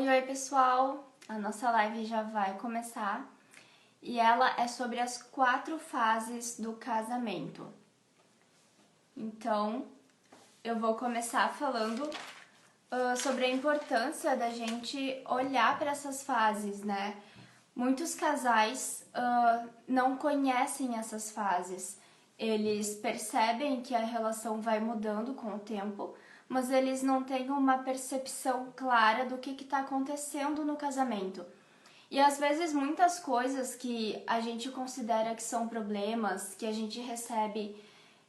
Oi, pessoal! A nossa live já vai começar e ela é sobre as 4 fases do casamento. Então, eu vou começar falando sobre a importância da gente olhar para essas fases, né? Muitos casais não conhecem essas fases. Eles percebem que a relação vai mudando com o tempo, mas eles não têm uma percepção clara do que está acontecendo no casamento. E às vezes muitas coisas que a gente considera que são problemas, que a gente recebe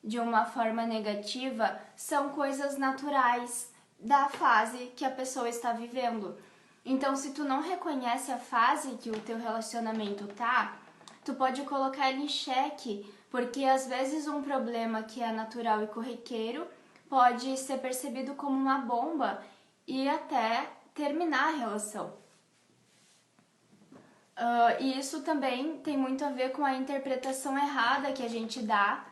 de uma forma negativa, são coisas naturais da fase que a pessoa está vivendo. Então, se tu não reconhece a fase que o teu relacionamento tá, tu pode colocar ele em xeque, porque às vezes um problema que é natural e corriqueiro pode ser percebido como uma bomba e até terminar a relação. E isso também tem muito a ver com a interpretação errada que a gente dá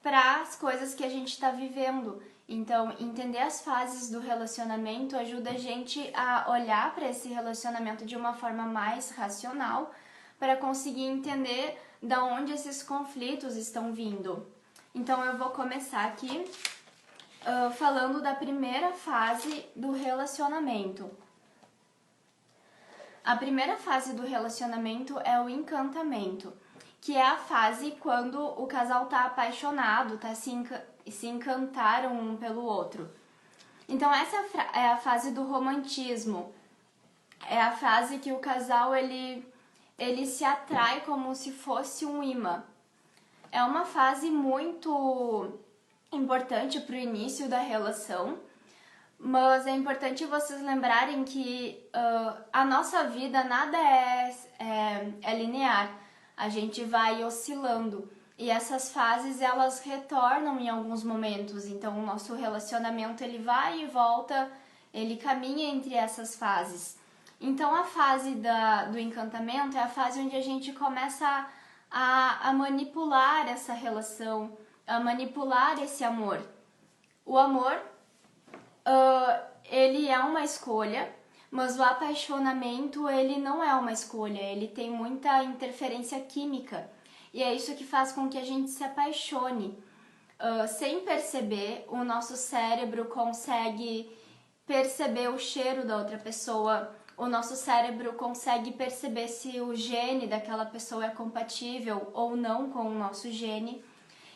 para as coisas que a gente está vivendo. Então, entender as fases do relacionamento ajuda a gente a olhar para esse relacionamento de uma forma mais racional para conseguir entender da onde esses conflitos estão vindo. Então, eu vou começar aqui falando da primeira fase do relacionamento. A primeira fase do relacionamento é o encantamento, que é a fase quando o casal tá apaixonado, se encantaram um pelo outro. Então essa é a fase do romantismo. É a fase que o casal ele se atrai como se fosse um imã. É uma fase muito importante para o início da relação, mas é importante vocês lembrarem que a nossa vida nada é linear. A gente vai oscilando e essas fases elas retornam em alguns momentos. Então o nosso relacionamento ele vai e volta, ele caminha entre essas fases. Então a fase do encantamento é a fase onde a gente começa a manipular essa relação, a manipular esse amor. O amor ele é uma escolha, mas o apaixonamento ele não é uma escolha, ele tem muita interferência química e é isso que faz com que a gente se apaixone. Sem perceber, o nosso cérebro consegue perceber o cheiro da outra pessoa, o nosso cérebro consegue perceber se o gene daquela pessoa é compatível ou não com o nosso gene.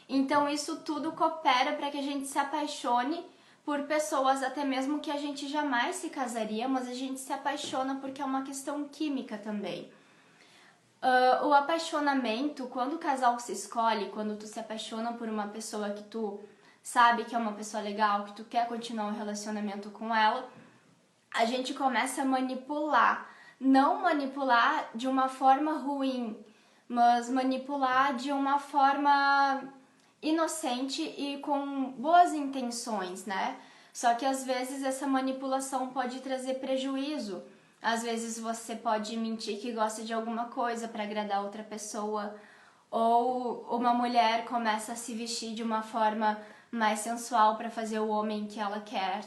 Então isso tudo coopera para que a gente se apaixone por pessoas até mesmo que a gente jamais se casaria, mas a gente se apaixona porque é uma questão química também. O apaixonamento, quando o casal se escolhe, quando tu se apaixona por uma pessoa que tu sabe que é uma pessoa legal, que tu quer continuar um relacionamento com ela, a gente começa a manipular. Não manipular de uma forma ruim, mas manipular de uma forma inocente e com boas intenções, né? Só que às vezes essa manipulação pode trazer prejuízo. Às vezes você pode mentir que gosta de alguma coisa para agradar outra pessoa, ou uma mulher começa a se vestir de uma forma mais sensual para fazer o homem que ela quer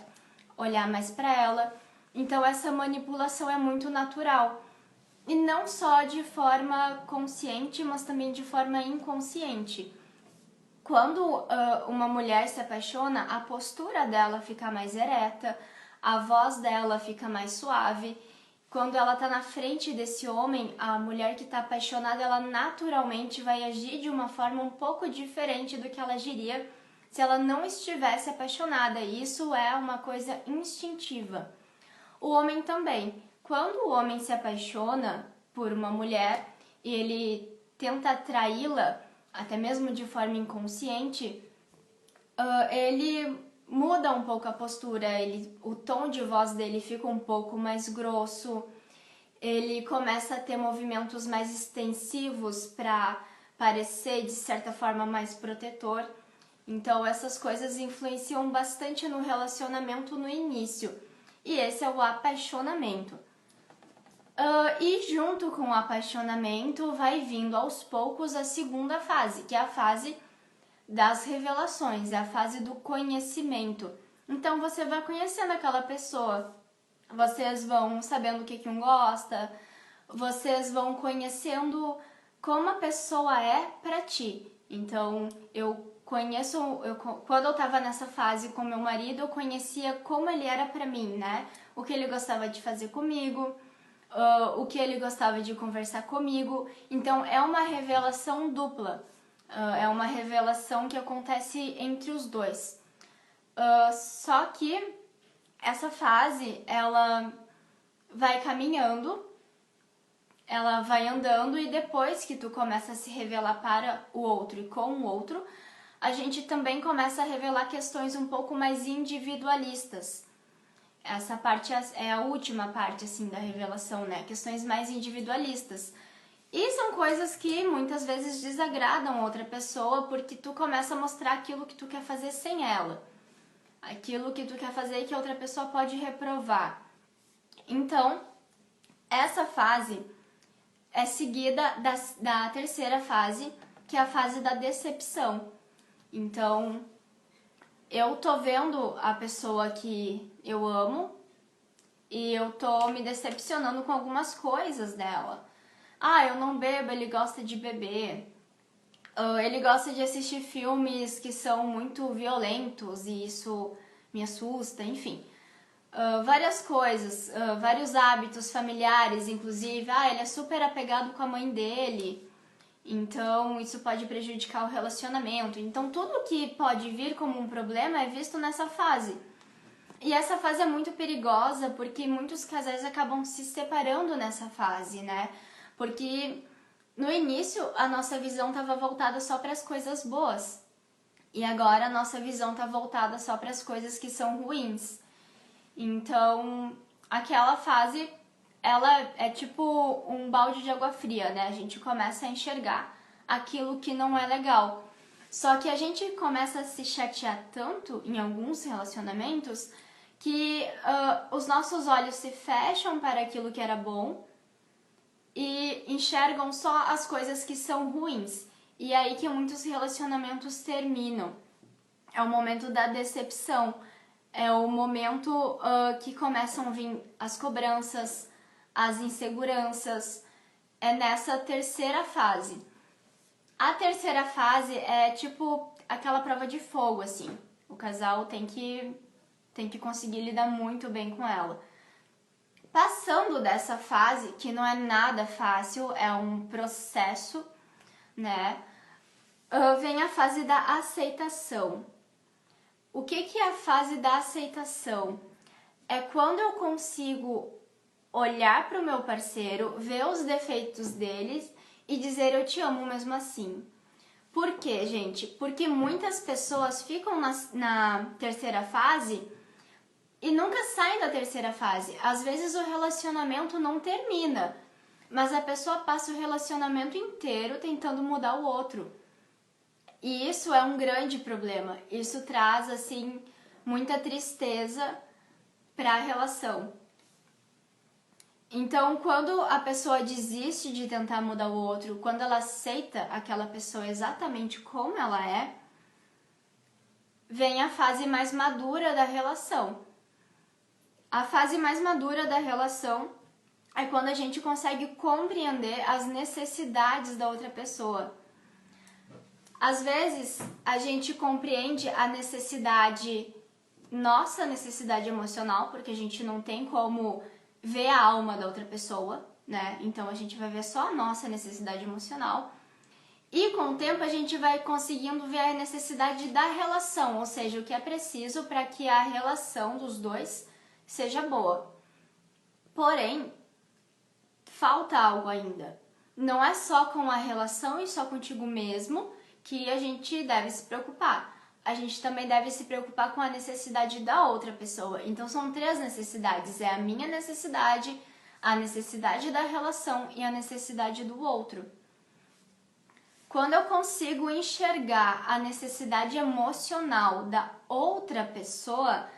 olhar mais para ela. Então essa manipulação é muito natural. E não só de forma consciente, mas também de forma inconsciente. Quando uma mulher se apaixona, a postura dela fica mais ereta, a voz dela fica mais suave. Quando ela está na frente desse homem, a mulher que está apaixonada, ela naturalmente vai agir de uma forma um pouco diferente do que ela agiria se ela não estivesse apaixonada. E isso é uma coisa instintiva. O homem também. Quando o homem se apaixona por uma mulher e ele tenta atraí-la, até mesmo de forma inconsciente, ele muda um pouco a postura, o tom de voz dele fica um pouco mais grosso, ele começa a ter movimentos mais extensivos para parecer, de certa forma, mais protetor. Então essas coisas influenciam bastante no relacionamento no início. E esse é o apaixonamento. E junto com o apaixonamento vai vindo aos poucos a segunda fase, que é a fase das revelações, é a fase do conhecimento. Então você vai conhecendo aquela pessoa vocês vão sabendo o que um gosta, vocês vão conhecendo como a pessoa é pra ti. Então, quando eu tava nessa fase com meu marido, eu conhecia como ele era pra mim, né? O que ele gostava de fazer comigo, o que ele gostava de conversar comigo. Então, é uma revelação dupla. É uma revelação que acontece entre os dois. Só que essa fase, ela vai caminhando, ela vai andando, e depois que tu começa a se revelar para o outro e com o outro, a gente também começa a revelar questões um pouco mais individualistas. Essa parte é a última parte, assim, da revelação, né? Questões mais individualistas. E são coisas que muitas vezes desagradam outra pessoa, porque tu começa a mostrar aquilo que tu quer fazer sem ela. Aquilo que tu quer fazer e que a outra pessoa pode reprovar. Então, essa fase é seguida da terceira fase, que é a fase da decepção. Então, eu tô vendo a pessoa que eu amo e eu tô me decepcionando com algumas coisas dela. Eu não bebo, ele gosta de beber. Ele gosta de assistir filmes que são muito violentos e isso me assusta, enfim. Várias coisas, vários hábitos familiares, inclusive. Ele é super apegado com a mãe dele, então isso pode prejudicar o relacionamento. Então tudo que pode vir como um problema é visto nessa fase. E essa fase é muito perigosa porque muitos casais acabam se separando nessa fase, né? Porque no início a nossa visão estava voltada só para as coisas boas. E agora a nossa visão está voltada só para as coisas que são ruins. Então, aquela fase, ela é tipo um balde de água fria, né? A gente começa a enxergar aquilo que não é legal. Só que a gente começa a se chatear tanto em alguns relacionamentos que os nossos olhos se fecham para aquilo que era bom e enxergam só as coisas que são ruins. E é aí que muitos relacionamentos terminam. É o momento da decepção. É o momento que começam a vir as cobranças, as inseguranças. É nessa terceira fase. A terceira fase é tipo aquela prova de fogo, assim. O casal tem que conseguir lidar muito bem com ela. Passando dessa fase, que não é nada fácil, é um processo, né? Vem a fase da aceitação. O que é a fase da aceitação? É quando eu consigo olhar para o meu parceiro, ver os defeitos deles e dizer eu te amo mesmo assim. Por quê, gente? Porque muitas pessoas ficam na terceira fase e nunca saem da terceira fase. Às vezes o relacionamento não termina, mas a pessoa passa o relacionamento inteiro tentando mudar o outro. E isso é um grande problema. Isso traz, assim, muita tristeza para a relação. Então, quando a pessoa desiste de tentar mudar o outro, quando ela aceita aquela pessoa exatamente como ela é, vem a fase mais madura da relação. A fase mais madura da relação é quando a gente consegue compreender as necessidades da outra pessoa. Às vezes, a gente compreende a necessidade, nossa necessidade emocional, porque a gente não tem como ver a alma da outra pessoa, né? Então, a gente vai ver só a nossa necessidade emocional. E com o tempo, a gente vai conseguindo ver a necessidade da relação, ou seja, o que é preciso para que a relação dos dois seja boa. Porém, falta algo ainda. Não é só com a relação e só contigo mesmo que a gente deve se preocupar. A gente também deve se preocupar com a necessidade da outra pessoa. Então são 3 necessidades. É a minha necessidade, a necessidade da relação e a necessidade do outro. Quando eu consigo enxergar a necessidade emocional da outra pessoa,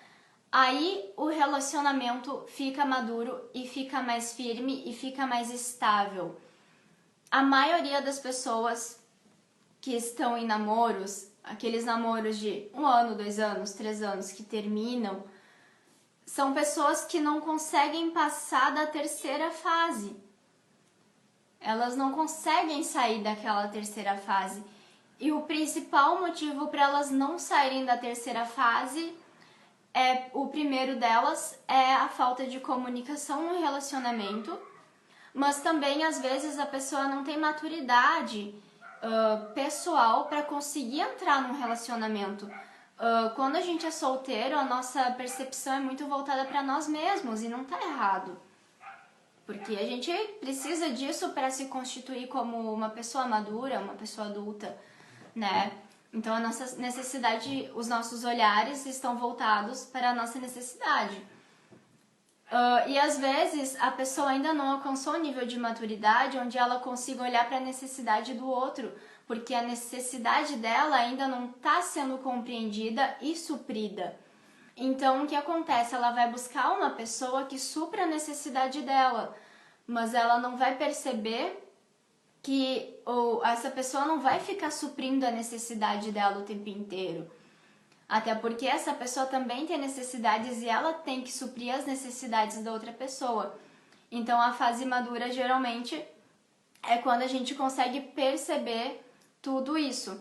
aí o relacionamento fica maduro e fica mais firme e fica mais estável. A maioria das pessoas que estão em namoros, aqueles namoros de 1 ano, 2 anos, 3 anos que terminam, são pessoas que não conseguem passar da terceira fase. Elas não conseguem sair daquela terceira fase. E o principal motivo para elas não saírem da terceira fase o primeiro delas é a falta de comunicação no relacionamento, mas também às vezes a pessoa não tem maturidade pessoal para conseguir entrar num relacionamento. Quando a gente é solteiro, a nossa percepção é muito voltada para nós mesmos e não tá errado. Porque a gente precisa disso para se constituir como uma pessoa madura, uma pessoa adulta, né? Então a nossa necessidade, os nossos olhares estão voltados para a nossa necessidade. E às vezes a pessoa ainda não alcançou o nível de maturidade onde ela consiga olhar para a necessidade do outro, porque a necessidade dela ainda não está sendo compreendida e suprida. Então o que acontece? Ela vai buscar uma pessoa que supra a necessidade dela, mas ela não vai perceber que essa pessoa não vai ficar suprindo a necessidade dela o tempo inteiro. Até porque essa pessoa também tem necessidades e ela tem que suprir as necessidades da outra pessoa. Então a fase madura geralmente é quando a gente consegue perceber tudo isso.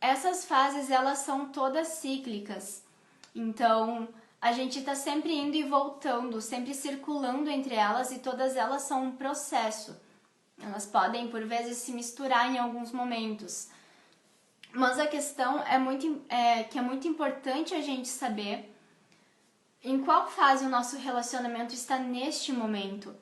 Essas fases elas são todas cíclicas. Então a gente está sempre indo e voltando, sempre circulando entre elas e todas elas são um processo. Elas podem por vezes se misturar em alguns momentos. Mas a questão que é muito importante a gente saber em qual fase o nosso relacionamento está neste momento.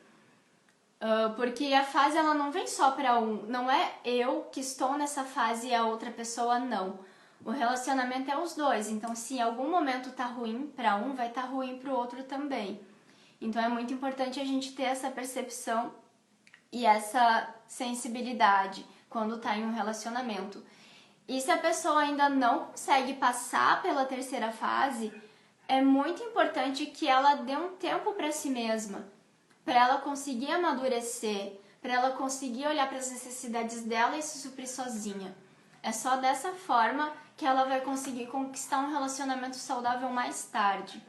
Porque a fase ela não vem só para não é eu que estou nessa fase e a outra pessoa não. O relacionamento é os dois, então se em algum momento tá ruim para um, vai estar ruim para o outro também. Então é muito importante a gente ter essa percepção e essa sensibilidade quando tá em um relacionamento. E se a pessoa ainda não consegue passar pela terceira fase, é muito importante que ela dê um tempo para si mesma, para ela conseguir amadurecer, para ela conseguir olhar para as necessidades dela e se suprir sozinha. É só dessa forma que ela vai conseguir conquistar um relacionamento saudável mais tarde.